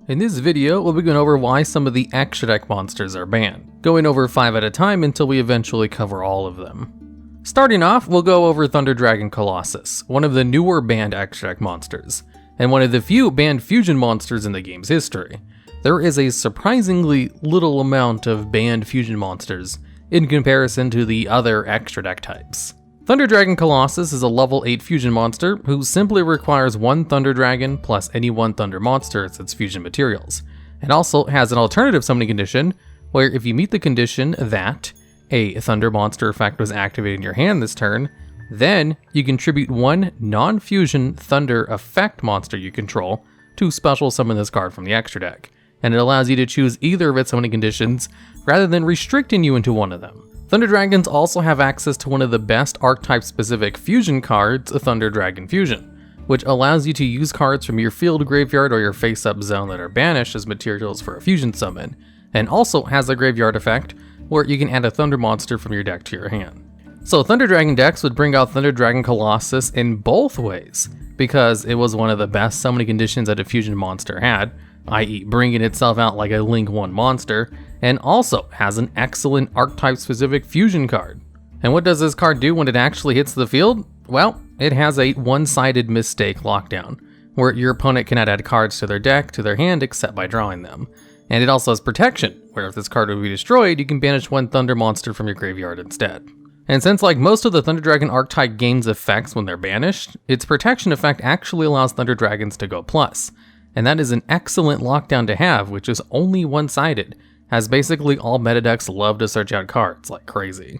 In this video, we'll be going over why some of the extra deck monsters are banned, going over 5 at a time until we eventually cover all of them. Starting off, we'll go over Dragon Colossus, one of the newer banned extra deck monsters, and one of the few banned fusion monsters in the game's history. There is a surprisingly little amount of banned fusion monsters in comparison to the other extra deck types. Dragon Colossus is a level 8 fusion monster who simply requires one Thunder Dragon plus any one Thunder monster as its fusion materials, and also has an alternative summoning condition where if you meet the condition that a Thunder monster effect was activated in your hand this turn, then you contribute one non-fusion Thunder effect monster you control to special summon this card from the extra deck, and it allows you to choose either of its summoning conditions rather than restricting you into one of them. Thunder Dragons also have access to one of the best archetype-specific fusion cards, Thunder Dragon Fusion, which allows you to use cards from your field graveyard or your face-up zone that are banished as materials for a fusion summon, and also has a graveyard effect where you can add a Thunder monster from your deck to your hand. So Thunder Dragon decks would bring out Dragon Colossus in both ways, because it was one of the best summoning conditions that a fusion monster had, i.e. bringing itself out like a Link 1 monster, and also has an excellent archetype-specific fusion card. And what does this card do when it actually hits the field? Well, it has a one-sided mistake lockdown, where your opponent cannot add cards to their deck to their hand except by drawing them. And it also has protection, where if this card would be destroyed, you can banish one Thunder monster from your graveyard instead. And since like most of the Thunder Dragon archetype gains effects when they're banished, its protection effect actually allows Thunder Dragons to go plus. And that is an excellent lockdown to have, which is only one-sided, as basically all meta decks love to search out cards like crazy.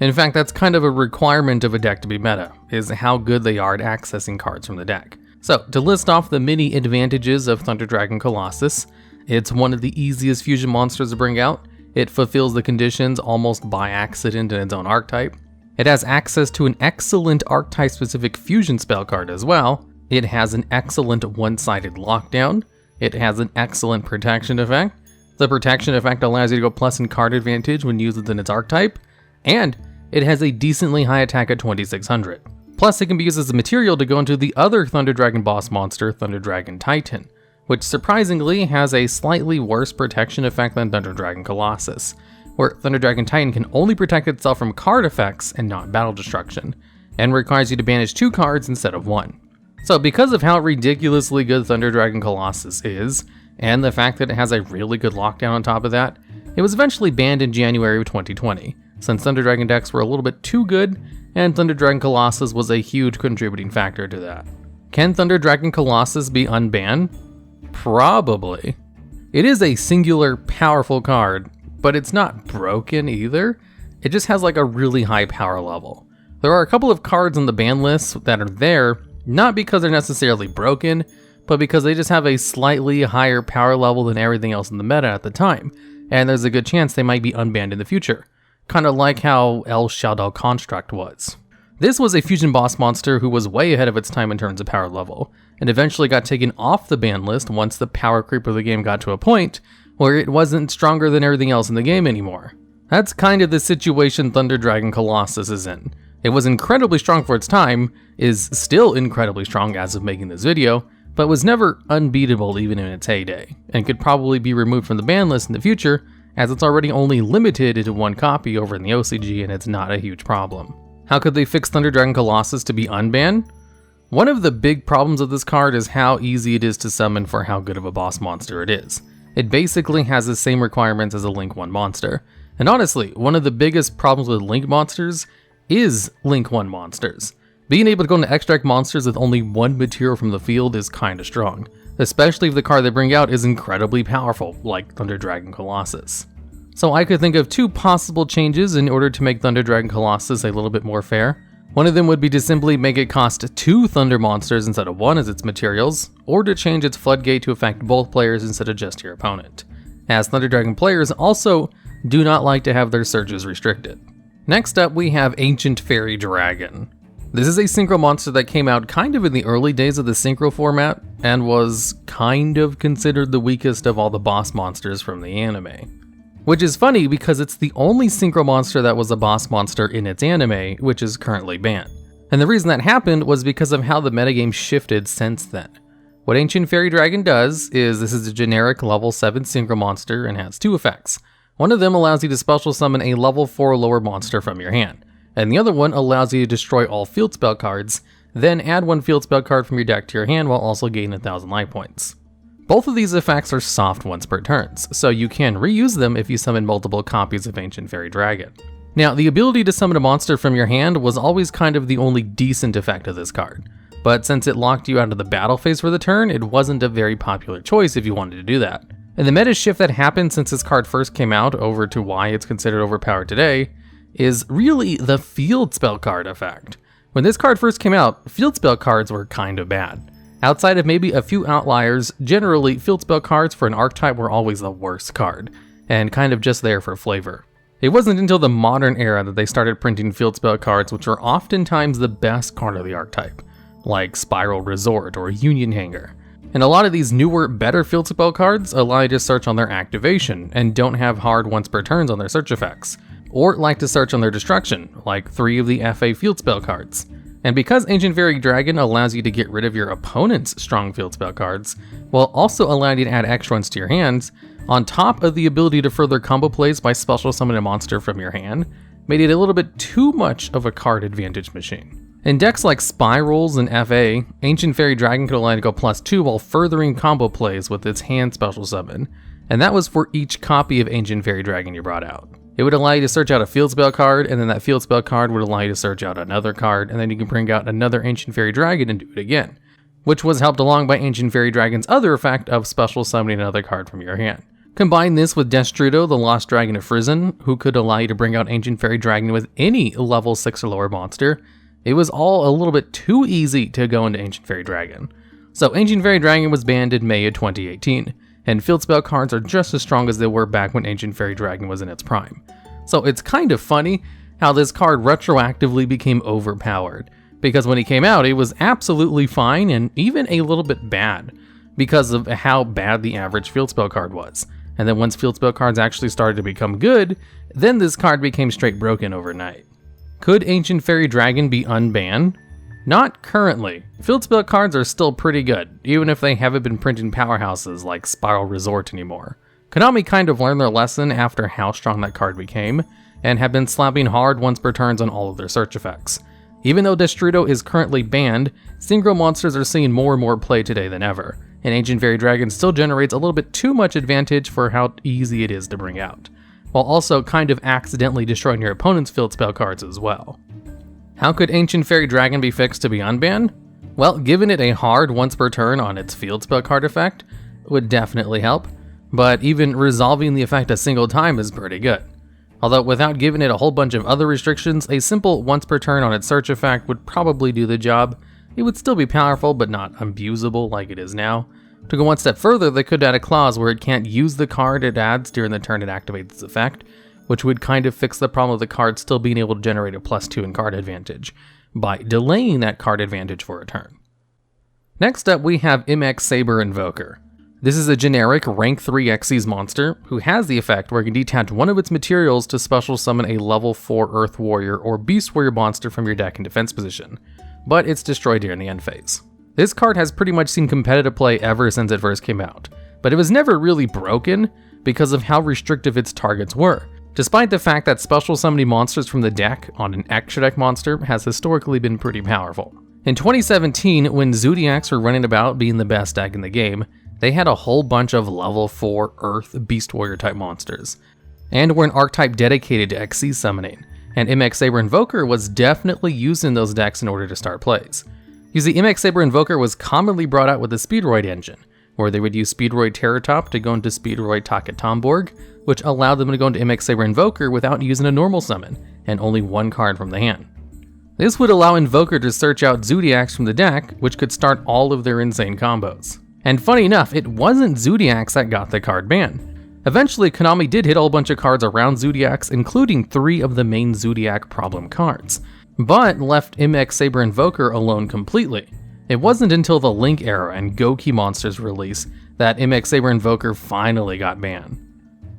In fact, that's kind of a requirement of a deck to be meta, is how good they are at accessing cards from the deck. So, to list off the many advantages of Dragon Colossus, it's one of the easiest fusion monsters to bring out, it fulfills the conditions almost by accident in its own archetype, it has access to an excellent archetype-specific fusion spell card as well, it has an excellent one-sided lockdown, it has an excellent protection effect, the protection effect allows you to go plus in card advantage when used within its archetype, and it has a decently high attack at 2600. Plus it can be used as a material to go into the other Thunder Dragon boss monster, Thunder Dragon Titan, which surprisingly has a slightly worse protection effect than Dragon Colossus, where Thunder Dragon Titan can only protect itself from card effects and not battle destruction, and requires you to banish 2 cards instead of 1. So because of how ridiculously good Dragon Colossus is, and the fact that it has a really good lockdown on top of that, it was eventually banned in January of 2020, since Thunder Dragon decks were a little bit too good, and Dragon Colossus was a huge contributing factor to that. Can Dragon Colossus be unbanned? Probably. It is a singular, powerful card, but it's not broken either. It just has like a really high power level. There are a couple of cards on the ban list that are there, not because they're necessarily broken, but because they just have a slightly higher power level than everything else in the meta at the time, and there's a good chance they might be unbanned in the future. Kind of like how El Shadow Construct was. This was a fusion boss monster who was way ahead of its time in terms of power level, and eventually got taken off the ban list once the power creep of the game got to a point where it wasn't stronger than everything else in the game anymore. That's kind of the situation Dragon Colossus is in. It was incredibly strong for its time, is still incredibly strong as of making this video, but was never unbeatable even in its heyday, and could probably be removed from the ban list in the future, as it's already only limited to 1 copy over in the OCG and it's not a huge problem. How could they fix Dragon Colossus to be unbanned? One of the big problems of this card is how easy it is to summon for how good of a boss monster it is. It basically has the same requirements as a Link 1 monster, and honestly, one of the biggest problems with Link monsters is Link 1 monsters. Being able to go into extra deck monsters with only 1 material from the field is kinda strong, especially if the card they bring out is incredibly powerful, like Dragon Colossus. So I could think of 2 possible changes in order to make Dragon Colossus a little bit more fair. One of them would be to simply make it cost 2 Thunder monsters instead of 1 as its materials, or to change its floodgate to affect both players instead of just your opponent, as Thunder Dragon players also do not like to have their surges restricted. Next up we have Ancient Fairy Dragon. This is a synchro monster that came out kind of in the early days of the synchro format, and was kind of considered the weakest of all the boss monsters from the anime. Which is funny because it's the only synchro monster that was a boss monster in its anime, which is currently banned. And the reason that happened was because of how the metagame shifted since then. What Ancient Fairy Dragon does is this is a generic level 7 synchro monster and has two effects. One of them allows you to special summon a level 4 lower monster from your hand, and the other one allows you to destroy all field spell cards, then add one field spell card from your deck to your hand while also gaining 1000 life points. Both of these effects are soft once per turns, so you can reuse them if you summon multiple copies of Ancient Fairy Dragon. Now, the ability to summon a monster from your hand was always kind of the only decent effect of this card, but since it locked you out of the battle phase for the turn, it wasn't a very popular choice if you wanted to do that. And the meta shift that happened since this card first came out over to why it's considered overpowered today is really the field spell card effect. When this card first came out, field spell cards were kind of bad. Outside of maybe a few outliers, generally field spell cards for an archetype were always the worst card, and kind of just there for flavor. It wasn't until the modern era that they started printing field spell cards which were oftentimes the best card of the archetype, like Spiral Resort or Union Hanger. And a lot of these newer, better field spell cards allow you to search on their activation and don't have hard once per turns on their search effects, or like to search on their destruction, like 3 of the FA field spell cards. And because Ancient Fairy Dragon allows you to get rid of your opponent's strong field spell cards, while also allowing you to add extra ones to your hands, on top of the ability to further combo plays by special summoning a monster from your hand, made it a little bit too much of a card advantage machine. In decks like Spirals and FA, Ancient Fairy Dragon could allow you to go +2 while furthering combo plays with its hand special summon, and that was for each copy of Ancient Fairy Dragon you brought out. It would allow you to search out a field spell card, and then that field spell card would allow you to search out another card, and then you can bring out another Ancient Fairy Dragon and do it again, which was helped along by Ancient Fairy Dragon's other effect of special summoning another card from your hand. Combine this with Destrudo, the Lost Dragon of Frizzen, who could allow you to bring out Ancient Fairy Dragon with any level 6 or lower monster. It was all a little bit too easy to go into Ancient Fairy Dragon. So Ancient Fairy Dragon was banned in May of 2018, and field spell cards are just as strong as they were back when Ancient Fairy Dragon was in its prime. So it's kind of funny how this card retroactively became overpowered, because when he came out, it was absolutely fine and even a little bit bad because of how bad the average field spell card was. And then once field spell cards actually started to become good, then this card became straight broken overnight. Could Ancient Fairy Dragon be unbanned? Not currently. Field spell cards are still pretty good, even if they haven't been printing powerhouses like Spiral Resort anymore. Konami kind of learned their lesson after how strong that card became, and have been slapping hard once per turns on all of their search effects. Even though Destrudo is currently banned, synchro monsters are seeing more and more play today than ever, and Ancient Fairy Dragon still generates a little bit too much advantage for how easy it is to bring out, while also kind of accidentally destroying your opponent's field spell cards as well. How could Ancient Fairy Dragon be fixed to be unbanned? Well, giving it a hard once per turn on its field spell card effect would definitely help, but even resolving the effect a single time is pretty good. Although without giving it a whole bunch of other restrictions, a simple once per turn on its search effect would probably do the job. It would still be powerful, but not abusable like it is now. To go one step further, they could add a clause where it can't use the card it adds during the turn it activates its effect, which would kind of fix the problem of the card still being able to generate a +2 in card advantage, by delaying that card advantage for a turn. Next up, we have MX Saber Invoker. This is a generic rank 3 Xyz monster who has the effect where it can detach one of its materials to special summon a level 4 Earth Warrior or Beast Warrior monster from your deck in defense position, but it's destroyed during the end phase. This card has pretty much seen competitive play ever since it first came out, but it was never really broken because of how restrictive its targets were, despite the fact that special summoning monsters from the deck on an extra deck monster has historically been pretty powerful. In 2017, when Zodiacs were running about being the best deck in the game, they had a whole bunch of level 4 Earth Beast Warrior type monsters, and were an archetype dedicated to Xyz summoning, and MX Saber Invoker was definitely used in those decks in order to start plays. You see, MX Saber Invoker was commonly brought out with the Speedroid engine, where they would use Speedroid Terratop to go into Speedroid Taket Tomborg, which allowed them to go into MX Saber Invoker without using a normal summon, and only one card from the hand. This would allow Invoker to search out Zodiacs from the deck, which could start all of their insane combos. And funny enough, it wasn't Zodiacs that got the card banned. Eventually, Konami did hit a whole bunch of cards around Zodiacs, including 3 of the main Zodiac problem cards, but left MX Saber Invoker alone completely. It wasn't until the Link era and Goki Monsters release that MX Saber Invoker finally got banned.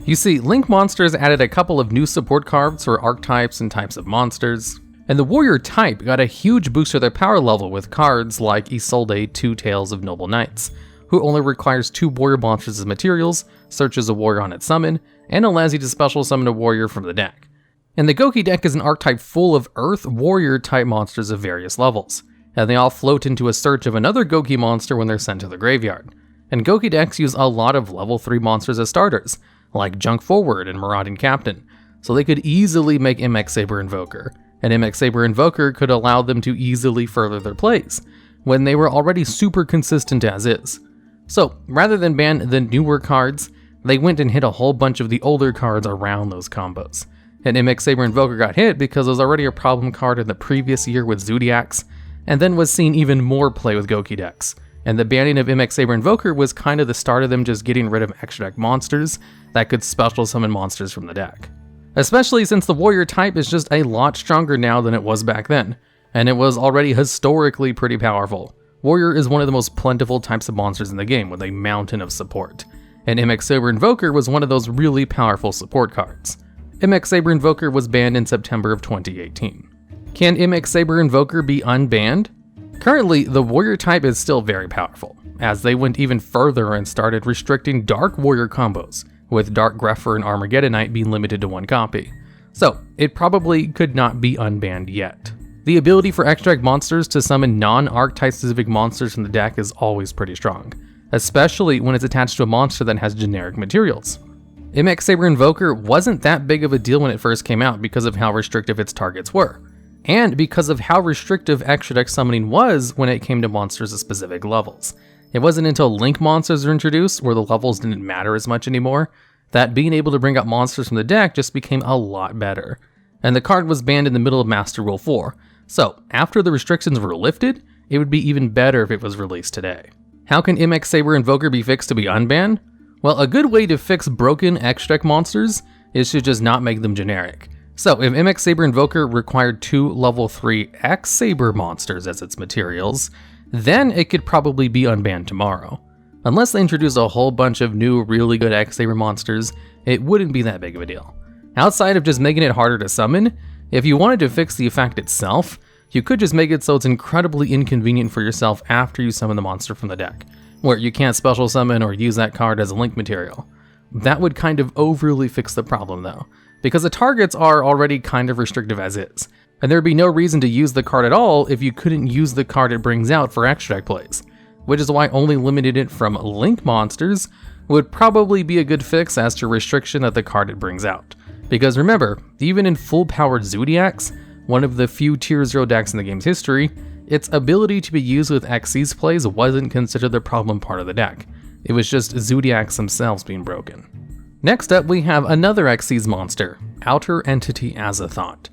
You see, Link Monsters added a couple of new support cards for archetypes and types of monsters, And the warrior type got a huge boost to their power level with cards like Isolde, Two Tales of Noble Knights, who only requires 2 warrior monsters as materials, searches a warrior on its summon, and allows you to special summon a warrior from the deck. And the Goki deck is an archetype full of Earth warrior type monsters of various levels, and they all float into a search of another Goki monster when they're sent to the graveyard. And Goki decks use a lot of level 3 monsters as starters, like Junk Forward and Marauding Captain, so they could easily make MX Saber Invoker, and MX Saber Invoker could allow them to easily further their plays, when they were already super consistent as is. So, rather than ban the newer cards, they went and hit a whole bunch of the older cards around those combos. And MX Saber Invoker got hit because it was already a problem card in the previous year with Zodiacs, and then was seeing even more play with Goki decks. And the banning of MX Saber Invoker was kind of the start of them just getting rid of extra deck monsters that could special summon monsters from the deck. Especially since the warrior type is just a lot stronger now than it was back then, and it was already historically pretty powerful. Warrior is one of the most plentiful types of monsters in the game with a mountain of support, and MX Saber Invoker was one of those really powerful support cards. MX Saber Invoker was banned in September of 2018. Can MX Saber Invoker be unbanned? Currently, the warrior type is still very powerful, as they went even further and started restricting Dark Warrior combos, with Dark Grepher and Armageddon Knight being limited to 1 copy. So, it probably could not be unbanned yet. The ability for extra deck monsters to summon non-archetype specific monsters from the deck is always pretty strong, especially when it's attached to a monster that has generic materials. MX Saber Invoker wasn't that big of a deal when it first came out because of how restrictive its targets were, and because of how restrictive extra deck summoning was when it came to monsters at specific levels. It wasn't until Link monsters were introduced, where the levels didn't matter as much anymore, that being able to bring out monsters from the deck just became a lot better. And the card was banned in the middle of Master Rule 4, so after the restrictions were lifted, it would be even better if it was released today. How can MX Saber Invoker be fixed to be unbanned? Well, a good way to fix broken extra deck monsters is to just not make them generic. So if MX Saber Invoker required 2 level 3 X Saber monsters as its materials, then it could probably be unbanned tomorrow. Unless they introduce a whole bunch of new really good X Saber monsters, it wouldn't be that big of a deal. Outside of just making it harder to summon, if you wanted to fix the effect itself, you could just make it so it's incredibly inconvenient for yourself after you summon the monster from the deck, where you can't special summon or use that card as a link material. That would kind of overly fix the problem though, because the targets are already kind of restrictive as is, and there'd be no reason to use the card at all if you couldn't use the card it brings out for extra deck plays, which is why only limited it from link monsters would probably be a good fix as to restriction that the card it brings out. Because remember, even in full-powered Zodiacs, one of the few tier 0 decks in the game's history, its ability to be used with Xyz plays wasn't considered the problem part of the deck. It was just Zodiacs themselves being broken. Next up, we have another Xyz monster, Outer Entity Azathot.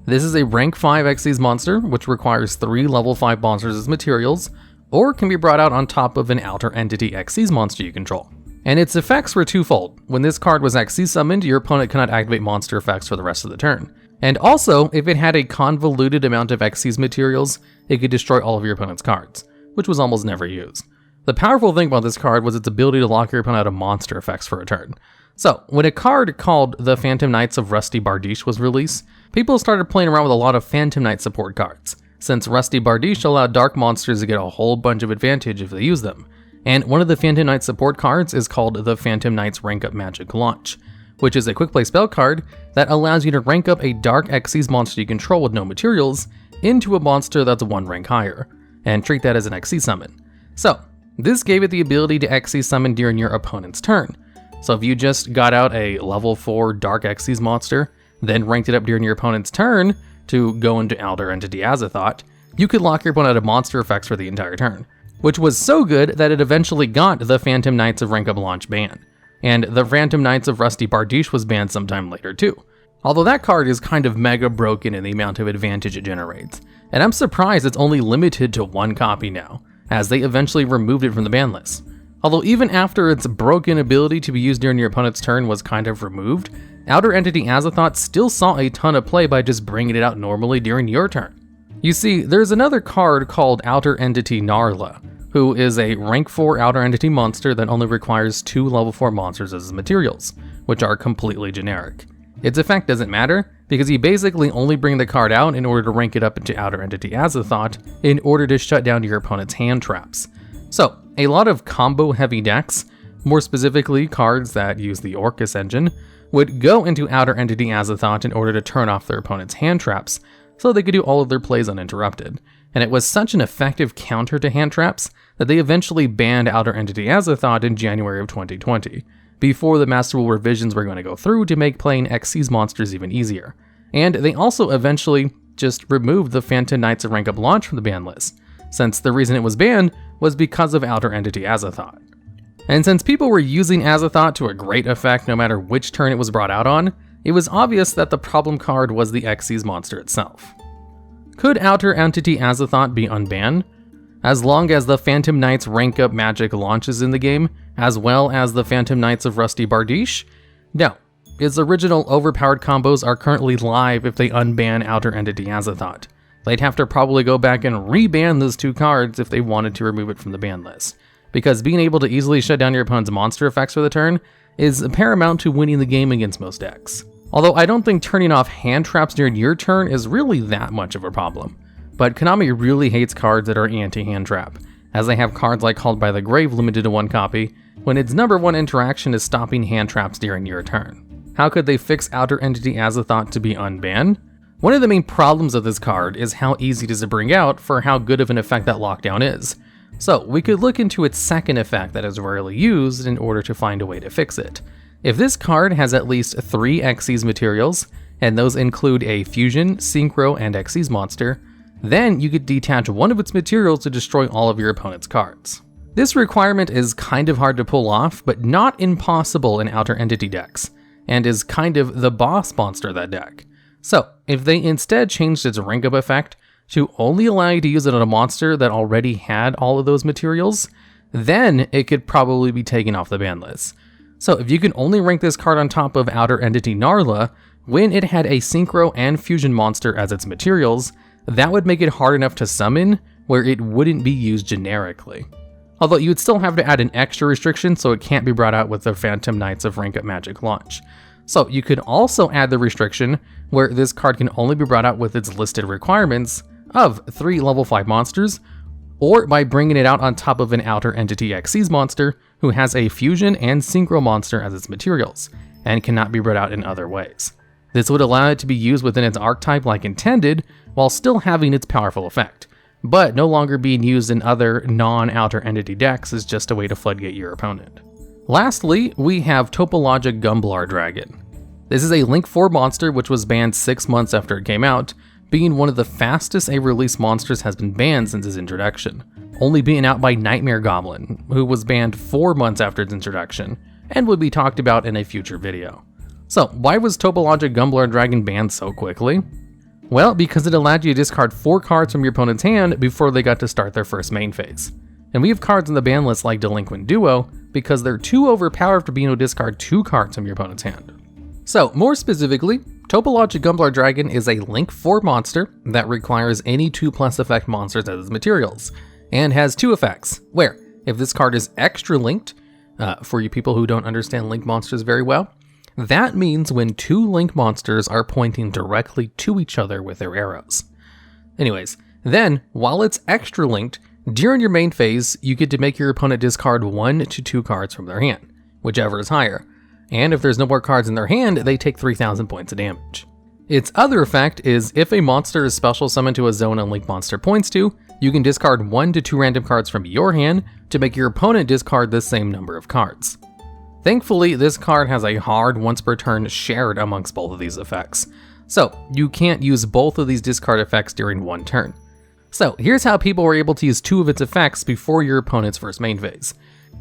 This is a rank 5 Xyz monster, which requires 3 level 5 monsters as materials, or can be brought out on top of an Outer Entity Xyz monster you control. And its effects were twofold. When this card was Xyz summoned, your opponent cannot activate monster effects for the rest of the turn. And also, if it had a convoluted amount of Xyz materials, it could destroy all of your opponent's cards, which was almost never used. The powerful thing about this card was its ability to lock your opponent out of monster effects for a turn. So, when a card called the Phantom Knights of Rusty Bardiche was released, people started playing around with a lot of Phantom Knight support cards, since Rusty Bardiche allowed dark monsters to get a whole bunch of advantage if they use them. And one of the Phantom Knight support cards is called the Phantom Knight's Rank Up Magic Launch, which is a quick play spell card that allows you to rank up a dark Xyz monster you control with no materials into a monster that's 1 rank higher, and treat that as an Xyz summon. So, this gave it the ability to Xyz summon during your opponent's turn. So if you just got out a level 4 dark Xyz monster, then ranked it up during your opponent's turn to go into Outer Entity Azathot, you could lock your opponent out of monster effects for the entire turn, which was so good that it eventually got the Phantom Knights of Rank Up Launch banned, and the Phantom Knights of Rusty Bardiche was banned sometime later too. Although that card is kind of mega broken in the amount of advantage it generates, and I'm surprised it's only limited to 1 copy now, as they eventually removed it from the ban list. Although even after its broken ability to be used during your opponent's turn was kind of removed, Outer Entity Azathot still saw a ton of play by just bringing it out normally during your turn. You see, there's another card called Outer Entity Gnarla, who is a rank 4 Outer Entity monster that only requires 2 level 4 monsters as materials, which are completely generic. Its effect doesn't matter, because you basically only bring the card out in order to rank it up into Outer Entity Azathot in order to shut down your opponent's hand traps. So, a lot of combo-heavy decks, more specifically cards that use the Orcus engine, would go into Outer Entity Azathot in order to turn off their opponent's hand traps, so they could do all of their plays uninterrupted. And it was such an effective counter to hand traps that they eventually banned Outer Entity Azathot in January of 2020, before the Master Rule revisions were going to go through to make playing Xyz monsters even easier. And they also eventually just removed the Phantom Knights of Rank Up launch from the ban list, since the reason it was banned was because of Outer Entity Azathot. And since people were using Azathot to a great effect no matter which turn it was brought out on, it was obvious that the problem card was the Xyz monster itself. Could Outer Entity Azathot be unbanned? As long as the Phantom Knights Rank Up magic launches in the game, as well as the Phantom Knights of Rusty Bardiche? No. Its original overpowered combos are currently live if they unban Outer Entity Azathot. They'd have to probably go back and re-ban those two cards if they wanted to remove it from the ban list, because being able to easily shut down your opponent's monster effects for the turn is paramount to winning the game against most decks. Although I don't think turning off hand traps during your turn is really that much of a problem. But Konami really hates cards that are anti-hand trap, as they have cards like Called by the Grave limited to one copy, when its number one interaction is stopping hand traps during your turn. How could they fix Outer Entity Azathot to be unbanned? One of the main problems of this card is how easy it is to bring out for how good of an effect that lockdown is. So we could look into its second effect that is rarely used in order to find a way to fix it. If this card has at least 3 Xyz materials, and those include a Fusion, Synchro, and Xyz monster, then you could detach one of its materials to destroy all of your opponent's cards. This requirement is kind of hard to pull off, but not impossible in Outer Entity decks, and is kind of the boss monster of that deck. So, if they instead changed its rank up effect to only allow you to use it on a monster that already had all of those materials, then it could probably be taken off the ban list. So if you can only rank this card on top of Outer Entity Narla when it had a Synchro and Fusion monster as its materials, that would make it hard enough to summon where it wouldn't be used generically. Although you would still have to add an extra restriction so it can't be brought out with the Phantom Knights of Rank Up Magic launch. So you could also add the restriction where this card can only be brought out with its listed requirements of 3 level 5 monsters, or by bringing it out on top of an Outer Entity Xyz monster who has a Fusion and Synchro monster as its materials, and cannot be brought out in other ways. This would allow it to be used within its archetype like intended, while still having its powerful effect, but no longer being used in other non-Outer Entity decks as just a way to floodgate your opponent. Lastly, we have Topologic Gumblar Dragon. This is a Link 4 monster which was banned 6 months after it came out, being one of the fastest a release monsters has been banned since its introduction, only being out by Nightmare Goblin, who was banned 4 months after its introduction, and would be talked about in a future video. So why was Topologic Gumblar Dragon banned so quickly? Well, because it allowed you to discard 4 cards from your opponent's hand before they got to start their first main phase. And we have cards in the ban list like Delinquent Duo because they're too overpowered for being able to discard 2 cards from your opponent's hand. So, more specifically, Topologic Gumblar Dragon is a Link 4 monster that requires any 2+ effect monsters as its materials, and has 2 effects, where, if this card is extra linked, for you people who don't understand Link monsters very well, that means when 2 Link monsters are pointing directly to each other with their arrows. Anyways, then, while it's extra linked, during your main phase, you get to make your opponent discard 1 to 2 cards from their hand, whichever is higher. And if there's no more cards in their hand, they take 3,000 points of damage. Its other effect is if a monster is special summoned to a zone a Link monster points to, you can discard 1 to 2 random cards from your hand to make your opponent discard the same number of cards. Thankfully, this card has a hard once per turn shared amongst both of these effects, so you can't use both of these discard effects during one turn. So here's how people were able to use 2 of its effects before your opponent's first main phase.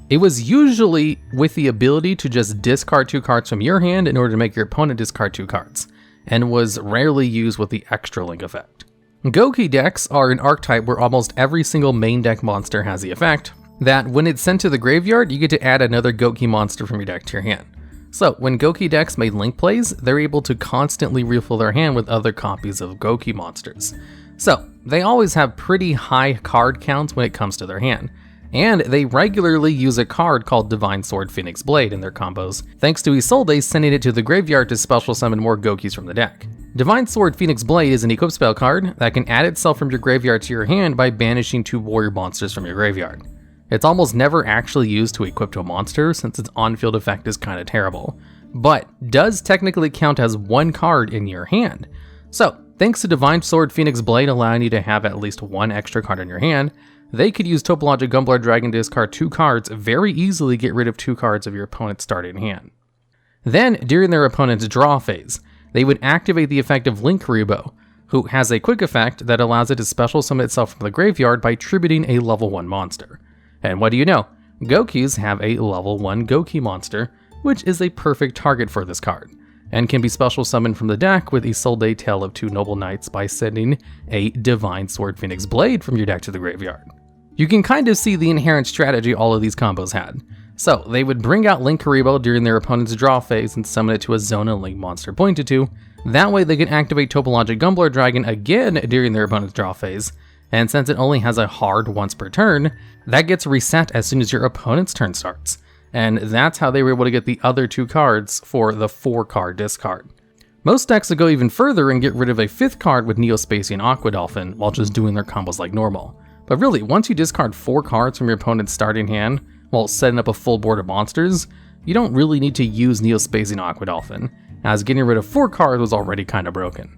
It was usually with the ability to just discard 2 cards from your hand in order to make your opponent discard 2 cards, and was rarely used with the extra link effect. Goki decks are an archetype where almost every single main deck monster has the effect, that when it's sent to the graveyard, you get to add another Goki monster from your deck to your hand. So when Goki decks made Link plays, they're able to constantly refill their hand with other copies of Goki monsters. So they always have pretty high card counts when it comes to their hand, And they regularly use a card called Divine Sword Phoenix Blade in their combos, thanks to Isolde sending it to the graveyard to special summon more Gokis from the deck. Divine Sword Phoenix Blade is an equip spell card that can add itself from your graveyard to your hand by banishing 2 warrior monsters from your graveyard. It's almost never actually used to equip to a monster since its on-field effect is kinda terrible, but does technically count as 1 card in your hand. So, thanks to Divine Sword Phoenix Blade allowing you to have at least 1 extra card in your hand, they could use Topologic Gumblar Dragon to discard 2 cards, very easily get rid of 2 cards of your opponent's starting hand. Then, during their opponent's draw phase, they would activate the effect of YuGiOh, who has a quick effect that allows it to special summon itself from the graveyard by tributing a level 1 monster. And what do you know? Gokis have a level 1 Goki monster, which is a perfect target for this card, and can be special summoned from the deck with Isolde Tale of 2 Noble Knights by sending a Divine Sword Phoenix Blade from your deck to the graveyard. You can kind of see the inherent strategy all of these combos had. So, they would bring out YuGiOh during their opponent's draw phase and summon it to a zone and link monster pointed to. That way they can activate Topologic Gumblar Dragon again during their opponent's draw phase, and since it only has a hard once per turn, that gets reset as soon as your opponent's turn starts. And that's how they were able to get the other 2 cards for the 4-card discard. Most decks would go even further and get rid of a 5th card with Neospacian Aqua Dolphin while just doing their combos like normal. But really, once you discard 4 cards from your opponent's starting hand while setting up a full board of monsters, you don't really need to use Neospacian Aqua Dolphin, as getting rid of 4 cards was already kinda broken.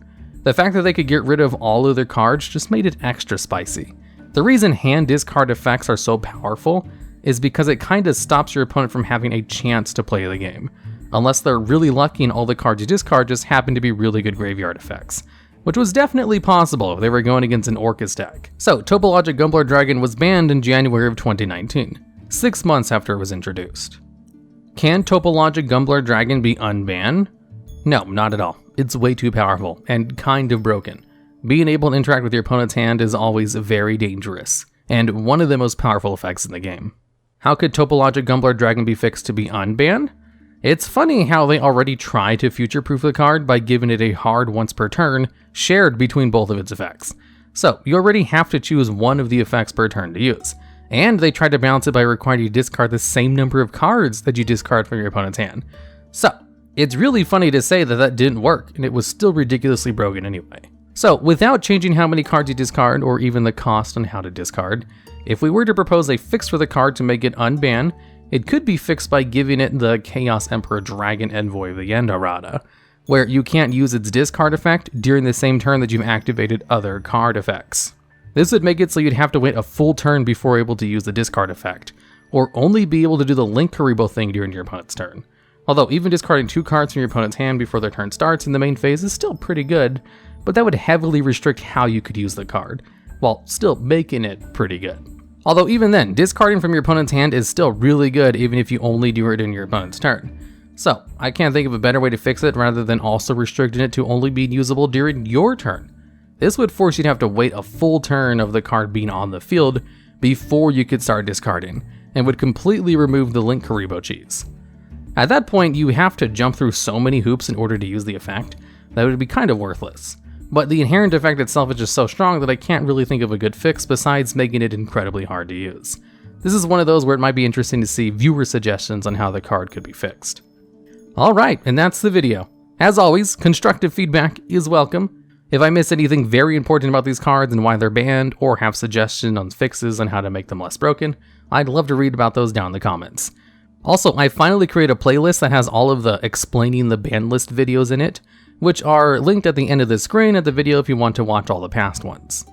The fact that they could get rid of all of their cards just made it extra spicy. The reason hand discard effects are so powerful is because it kinda stops your opponent from having a chance to play the game, unless they're really lucky and all the cards you discard just happen to be really good graveyard effects, which was definitely possible if they were going against an Orcus deck. So, Topologic Gumblar Dragon was banned in January of 2019, 6 months after it was introduced. Can Topologic Gumblar Dragon be unbanned? No, not at all. It's way too powerful, and kind of broken. Being able to interact with your opponent's hand is always very dangerous, and one of the most powerful effects in the game. How could Topologic Gumblar Dragon be fixed to be unbanned? It's funny how they already tried to future-proof the card by giving it a hard once per turn, shared between both of its effects. So, you already have to choose one of the effects per turn to use. And they tried to balance it by requiring you to discard the same number of cards that you discard from your opponent's hand. So, it's really funny to say that that didn't work, and it was still ridiculously broken anyway. So, without changing how many cards you discard, or even the cost on how to discard, if we were to propose a fix for the card to make it unbanned, it could be fixed by giving it the Chaos Emperor Dragon Envoy of the Yendarada, where you can't use its discard effect during the same turn that you've activated other card effects. This would make it so you'd have to wait a full turn before able to use the discard effect, or only be able to do the YuGiOh thing during your opponent's turn. Although even discarding 2 cards from your opponent's hand before their turn starts in the main phase is still pretty good, but that would heavily restrict how you could use the card, while still making it pretty good. Although even then, discarding from your opponent's hand is still really good even if you only do it in your opponent's turn. So, I can't think of a better way to fix it rather than also restricting it to only being usable during your turn. This would force you to have to wait a full turn of the card being on the field before you could start discarding, and would completely remove the YuGiOh cheese. At that point, you have to jump through so many hoops in order to use the effect that it would be kind of worthless. But the inherent effect itself is just so strong that I can't really think of a good fix besides making it incredibly hard to use. This is one of those where it might be interesting to see viewer suggestions on how the card could be fixed. Alright, and that's the video. As always, constructive feedback is welcome. If I miss anything very important about these cards and why they're banned, or have suggestions on fixes on how to make them less broken, I'd love to read about those down in the comments. Also, I finally created a playlist that has all of the explaining the ban list videos in it, which are linked at the end of the screen at the video if you want to watch all the past ones.